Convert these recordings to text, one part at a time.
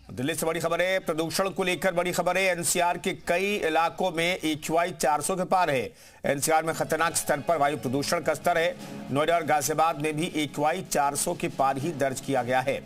दिल्ली से बड़ी खबर है। प्रदूषण को लेकर बड़ी खबर है। एनसीआर के कई इलाकों में AQI 400 के पार है। एनसीआर में खतरनाक स्तर पर वायु प्रदूषण का स्तर है। नोएडा और गाजियाबाद में भी AQI 400 के पार ही दर्ज किया गया है।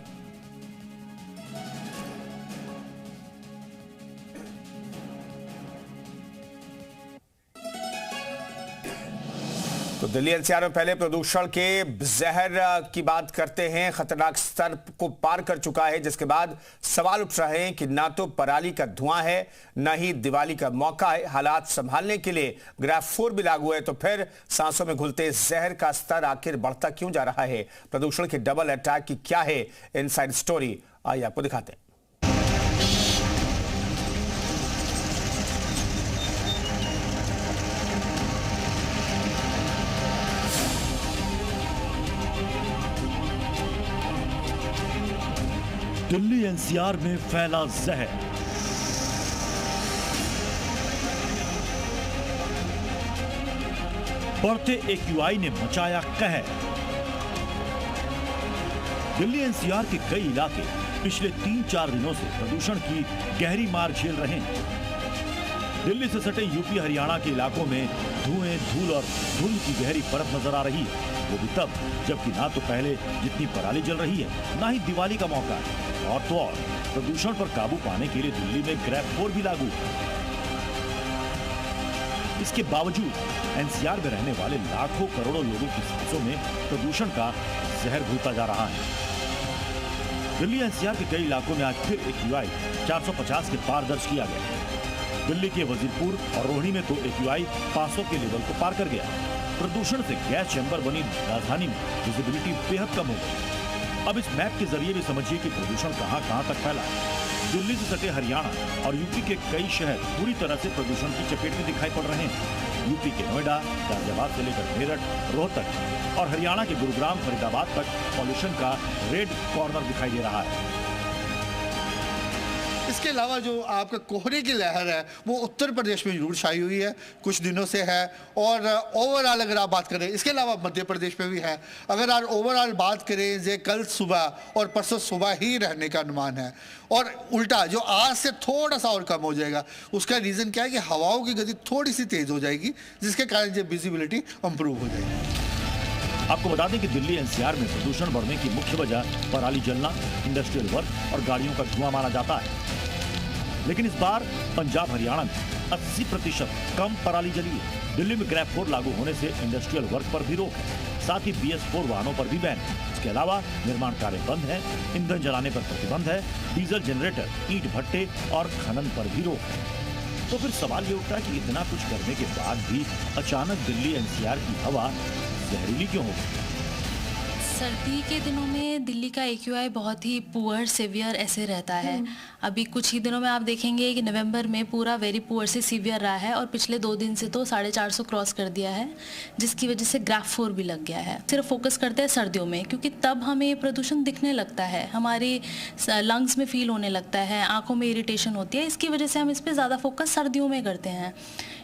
तो दिल्ली एनसीआर में पहले प्रदूषण के जहर की बात करते हैं। खतरनाक स्तर को पार कर चुका है, जिसके बाद सवाल उठ रहे हैं कि ना तो पराली का धुआं है, न ही दिवाली का मौका है। हालात संभालने के लिए ग्राफ 4 भी लागू है, तो फिर सांसों में घुलते जहर का स्तर आखिर बढ़ता क्यों जा रहा है? प्रदूषण के डबल अटैक की क्या है इनसाइड स्टोरी, आइए आपको दिखाते हैं। दिल्ली एनसीआर में फैला जहर। बढ़ते AQI ने मचाया कहर। दिल्ली एनसीआर के कई इलाके पिछले 3-4 दिनों से प्रदूषण की गहरी मार झेल रहे हैं। दिल्ली से सटे यूपी हरियाणा के इलाकों में धुएं, धूल और धुंध की गहरी परत नजर आ रही है, वो भी तब जबकि ना तो पहले जितनी पराली जल रही है, ना ही दिवाली का मौका है। और तो और प्रदूषण पर काबू पाने के लिए दिल्ली में ग्रैफ 4 भी लागू है। इसके बावजूद एनसीआर में रहने वाले लाखों करोड़ों लोगों की सांसों में प्रदूषण का जहर घुलता जा रहा है। दिल्ली एनसीआर के कई इलाकों में आज फिर AQI 450 के पार दर्ज किया गया। दिल्ली के वजीरपुर और रोहिणी में तो AQI 500 के लेवल को पार कर गया। प्रदूषण से गैस चैम्बर बनी राजधानी में विजिबिलिटी बेहद कम हो गई। अब इस मैप के जरिए भी समझिए कि प्रदूषण कहां तक फैला है। दिल्ली से सटे हरियाणा और यूपी के कई शहर पूरी तरह से प्रदूषण की चपेट में दिखाई पड़ रहे हैं। यूपी के नोएडा, गाजियाबाद से लेकर मेरठ, रोहतक और हरियाणा के गुरुग्राम, फरीदाबाद तक पॉल्यूशन का रेड कॉर्नर दिखाई दे रहा है। इसके अलावा जो आपका कोहरे की लहर है वो उत्तर प्रदेश में जरूर छाई हुई है, कुछ दिनों से है। और ओवरऑल अगर आप बात करें, इसके अलावा मध्य प्रदेश में भी है। अगर आप ओवरऑल बात करें जो कल सुबह और परसों सुबह ही रहने का अनुमान है, और उल्टा जो आज से थोड़ा सा और कम हो जाएगा। उसका रीज़न क्या है कि हवाओं की गति थोड़ी सी तेज़ हो जाएगी, जिसके कारण जो विजिबिलिटी इंप्रूव हो जाएगी। आपको बता दें कि दिल्ली एनसीआर में प्रदूषण बढ़ने की मुख्य वजह पराली जलना, इंडस्ट्रियल वर्क और गाड़ियों का धुआं माना जाता है। लेकिन इस बार पंजाब हरियाणा में 80% कम पराली जली है। दिल्ली में ग्रैफ 4 लागू होने से इंडस्ट्रियल वर्क पर भी रोक है, साथ ही BS4 वाहनों पर भी बैन है। इसके अलावा निर्माण कार्य बंद है, ईंधन जलाने पर प्रतिबंध है, डीजल जनरेटर, ईंट भट्टे और खनन पर भी रोक है। तो फिर सवाल ये उठता है कि इतना कुछ करने के बाद भी अचानक दिल्ली एनसीआर की हवा जहरीली क्यों हो गई? सर्दी के दिनों में दिल्ली का AQI बहुत ही पुअर सीवियर ऐसे रहता है। अभी कुछ ही दिनों में आप देखेंगे कि नवंबर में पूरा वेरी पुअर से सीवियर रहा है, और पिछले 2 दिन से तो 450 क्रॉस कर दिया है, जिसकी वजह से ग्राफ 4 भी लग गया है। सिर्फ फोकस करते हैं सर्दियों में, क्योंकि तब हमें प्रदूषण दिखने लगता है, हमारे लंग्स में फील होने लगता है, आँखों में इरिटेशन होती है। इसकी वजह से हम इस पर ज़्यादा फोकस सर्दियों में करते हैं।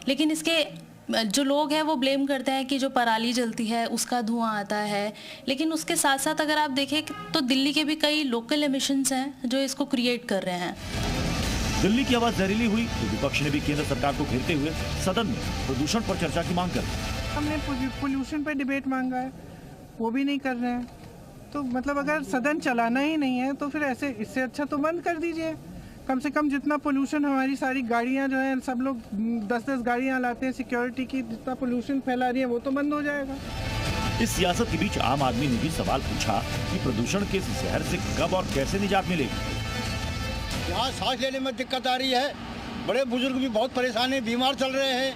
लेकिन इसके जो लोग हैं वो ब्लेम करते हैं कि जो पराली जलती है उसका धुआं आता है, लेकिन उसके साथ साथ अगर आप देखें तो दिल्ली के भी कई लोकल एमिशंस हैं जो इसको क्रिएट कर रहे हैं। दिल्ली की आवाज जहरीली हुई तो विपक्ष ने भी केंद्र सरकार को घेरते हुए सदन में प्रदूषण पर चर्चा की मांग कर दी। हमने पोल्यूशन पर डिबेट मांगा है, वो भी नहीं कर रहे हैं। तो मतलब अगर सदन चलाना ही नहीं है तो फिर ऐसे इससे अच्छा तो बंद कर दीजिए। कम से कम जितना पोल्यूशन हमारी सारी गाड़ियां जो हैं, सब लोग 10-10 गाड़ियां लाते हैं सिक्योरिटी की, जितना पोल्यूशन फैला रही है वो तो बंद हो जाएगा। इस सियासत के बीच आम आदमी ने भी सवाल पूछा कि प्रदूषण के इस जहर से कब और कैसे निजात मिलेगी। यहाँ सांस लेने में दिक्कत आ रही है, बड़े बुजुर्ग भी बहुत परेशान हैं, बीमार चल रहे हैं,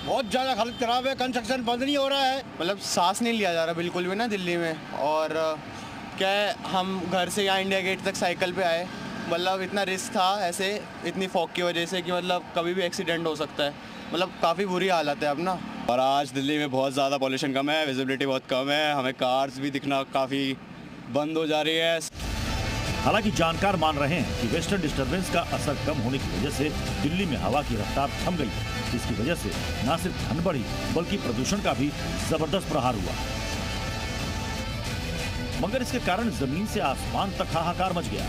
बहुत ज़्यादा हालत खराब है, कंस्ट्रक्शन बंद नहीं हो रहा है। मतलब सांस नहीं लिया जा रहा बिल्कुल भी ना दिल्ली में। और क्या है, हम घर से यहाँ इंडिया गेट तक साइकिल पे आए, मतलब इतना रिस्क था ऐसे, इतनी फॉग की वजह से कि मतलब कभी भी एक्सीडेंट हो सकता है। मतलब काफ़ी बुरी हालत है अब ना। और आज दिल्ली में बहुत ज़्यादा पॉल्यूशन कम है, विजिबिलिटी बहुत कम है, हमें कार्स भी दिखना काफ़ी बंद हो जा रही है। हालांकि जानकार मान रहे हैं कि वेस्टर्न डिस्टर्बेंस का असर कम होने की वजह से दिल्ली में हवा की रफ्तार थम गई है, जिसकी वजह से न सिर्फ ठंड बढ़ी बल्कि प्रदूषण का भी जबरदस्त प्रहार हुआ। मगर इसके कारण जमीन से आसमान तक हाहाकार मच गया।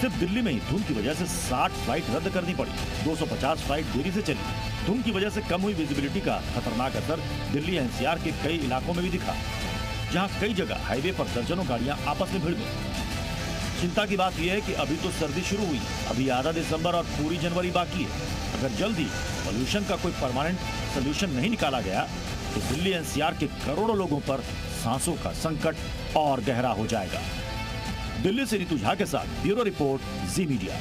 सिर्फ दिल्ली में ही धुंध की वजह से 60 फ्लाइट रद्द करनी पड़ी, 250 फ्लाइट देरी से चली। धुंध की वजह से कम हुई विजिबिलिटी का खतरनाक असर दिल्ली एनसीआर के कई इलाकों में भी दिखा, जहां कई जगह हाईवे पर दर्जनों गाड़ियां आपस में भिड़ गई। चिंता की बात यह है कि अभी तो सर्दी शुरू हुई, अभी आधा दिसंबर और पूरी जनवरी बाकी है। अगर जल्दी पॉल्यूशन का कोई परमानेंट सोल्यूशन नहीं निकाला गया तो दिल्ली एनसीआर के करोड़ों लोगों पर सांसों का संकट और गहरा हो जाएगा। दिल्ली से रितु झा के साथ ब्यूरो रिपोर्ट, जी मीडिया।